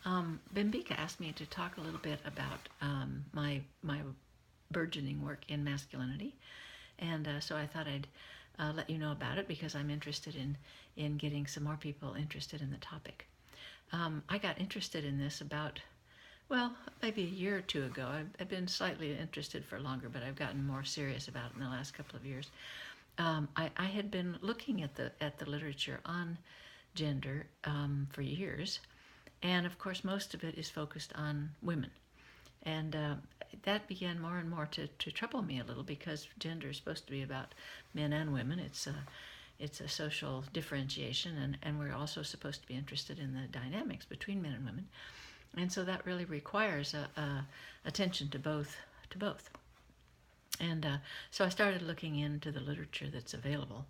Bimbika asked me to talk a little bit about my burgeoning work in masculinity, and so I thought I'd let you know about it because I'm interested in getting some more people interested in the topic. I got interested in this about, well, maybe a year or two ago. I've been slightly interested for longer, but I've gotten more serious about it in the last couple of years. I had been looking at the literature on gender for years, and of course, most of it is focused on women. And that began more and more to trouble me a little because gender is supposed to be about men and women. It's a social differentiation, and we're also supposed to be interested in the dynamics between men and women. And so that really requires attention to both. And so I started looking into the literature that's available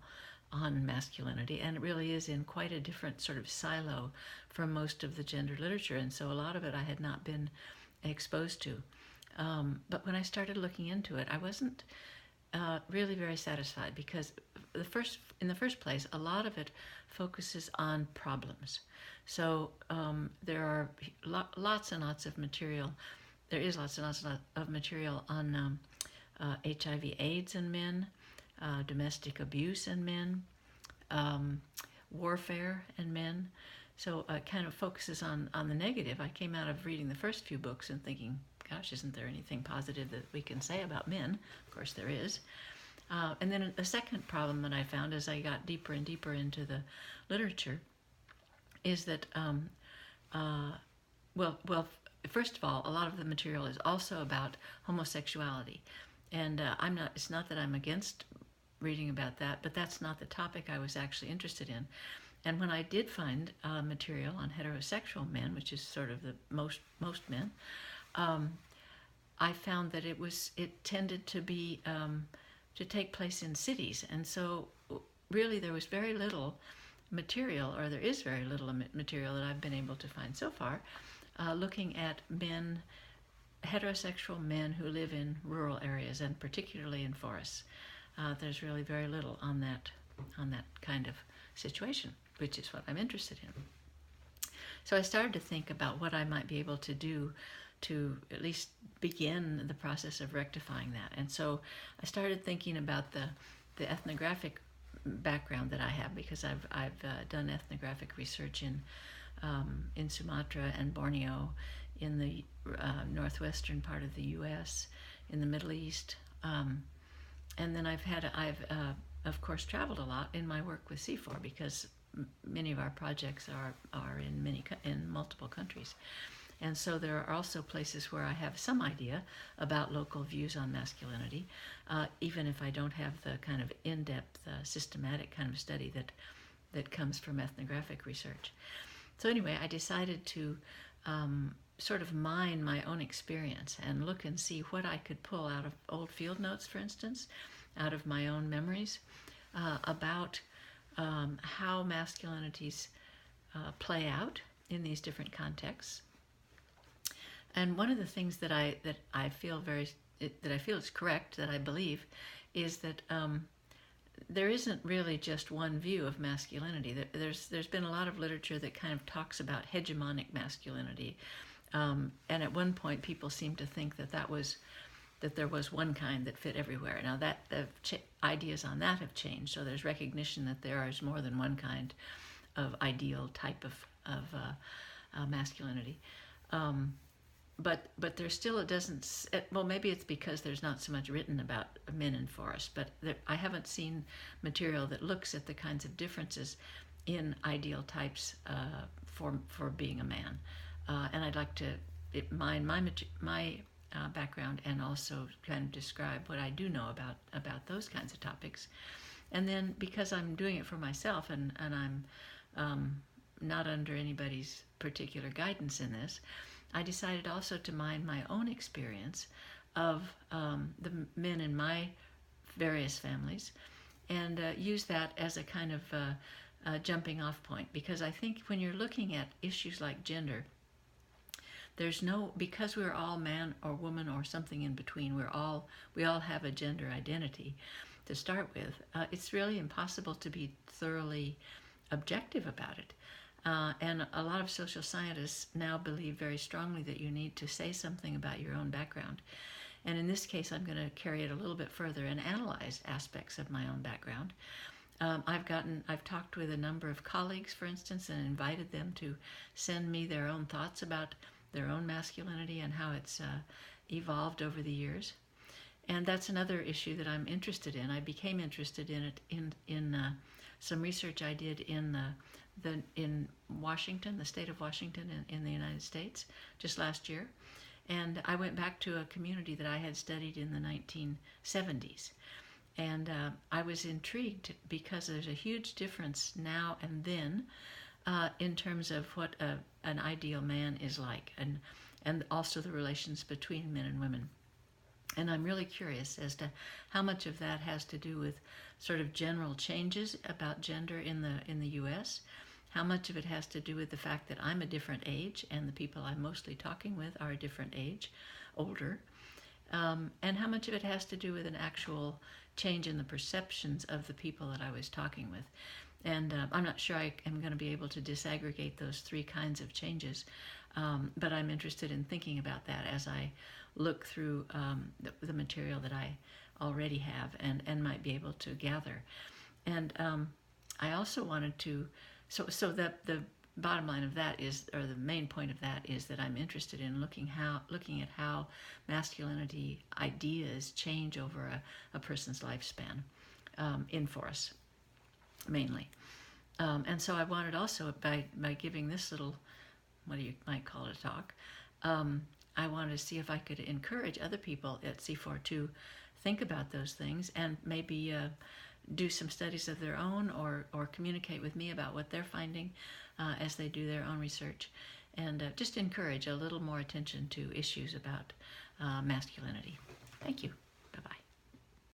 on masculinity, and it really is in quite a different sort of silo from most of the gender literature, and so a lot of it I had not been exposed to. But when I started looking into it, I wasn't really very satisfied because in the first place, a lot of it focuses on problems. So there are lots and lots of material. There is lots and lots of material on HIV/AIDS in men, domestic abuse in men, warfare in men. So it kind of focuses on the negative. I came out of reading the first few books and thinking, gosh, isn't there anything positive that we can say about men? Of course there is. And then a second problem that I found as I got deeper and deeper into the literature is that, first of all, a lot of the material is also about homosexuality. And it's not that I'm against reading about that, but that's not the topic I was actually interested in. And when I did find material on heterosexual men, which is sort of the most men, I found that it tended to be to take place in cities, and so really there was very little material, or there is very little material that I've been able to find so far, looking at men, heterosexual men who live in rural areas and particularly in forests. There's really very little on that kind of situation, which is what I'm interested in. So I started to think about what I might be able to do to at least begin the process of rectifying that. And so I started thinking about the ethnographic background that I have, because I've done ethnographic research in Sumatra and Borneo, in the northwestern part of the U.S., in the Middle East, and then I've of course traveled a lot in my work with C4 because many of our projects are in multiple countries. And so there are also places where I have some idea about local views on masculinity, even if I don't have the kind of in-depth, systematic kind of study that comes from ethnographic research. So anyway, I decided to sort of mine my own experience and look and see what I could pull out of old field notes, for instance, out of my own memories, about how masculinities play out in these different contexts. And one of the things that I feel is correct, that I believe, is that there isn't really just one view of masculinity. There's been a lot of literature that kind of talks about hegemonic masculinity, and at one point people seem to think that there was one kind that fit everywhere. Now that the ideas on that have changed, so there's recognition that there is more than one kind of ideal type of masculinity. But there still, it doesn't, well, maybe it's because there's not so much written about men in forests, but I haven't seen material that looks at the kinds of differences in ideal types for being a man. And I'd like to mine my background and also kind of describe what I do know about those kinds of topics. And then, because I'm doing it for myself and I'm not under anybody's particular guidance in this, I decided also to mine my own experience of the men in my various families and use that as a kind of jumping off point, because I think when you're looking at issues like gender, because we're all man or woman or something in between, we all have a gender identity to start with, it's really impossible to be thoroughly objective about it. And a lot of social scientists now believe very strongly that you need to say something about your own background. And in this case, I'm going to carry it a little bit further and analyze aspects of my own background. I've talked with a number of colleagues, for instance, and invited them to send me their own thoughts about their own masculinity and how it's evolved over the years. And that's another issue that I'm interested in. I became interested in it in some research I did in Washington, the state of Washington in the United States, just last year. And I went back to a community that I had studied in the 1970s. And I was intrigued because there's a huge difference now and then in terms of what an ideal man is like, and also the relations between men and women. And I'm really curious as to how much of that has to do with sort of general changes about gender in the U.S., how much of it has to do with the fact that I'm a different age and the people I'm mostly talking with are a different age, older, and how much of it has to do with an actual change in the perceptions of the people that I was talking with. And I'm not sure I am going to be able to disaggregate those three kinds of changes, but I'm interested in thinking about that as I look through the material that I already have and might be able to gather. And I also wanted to, so that the bottom line of that is, or the main point of that is that I'm interested in looking at how masculinity ideas change over a person's lifespan in force, mainly. And so I wanted also, by giving this little, what you might call it, a talk, I wanted to see if I could encourage other people at C4 to think about those things and maybe do some studies of their own or communicate with me about what they're finding as they do their own research, and just encourage a little more attention to issues about masculinity. Thank you.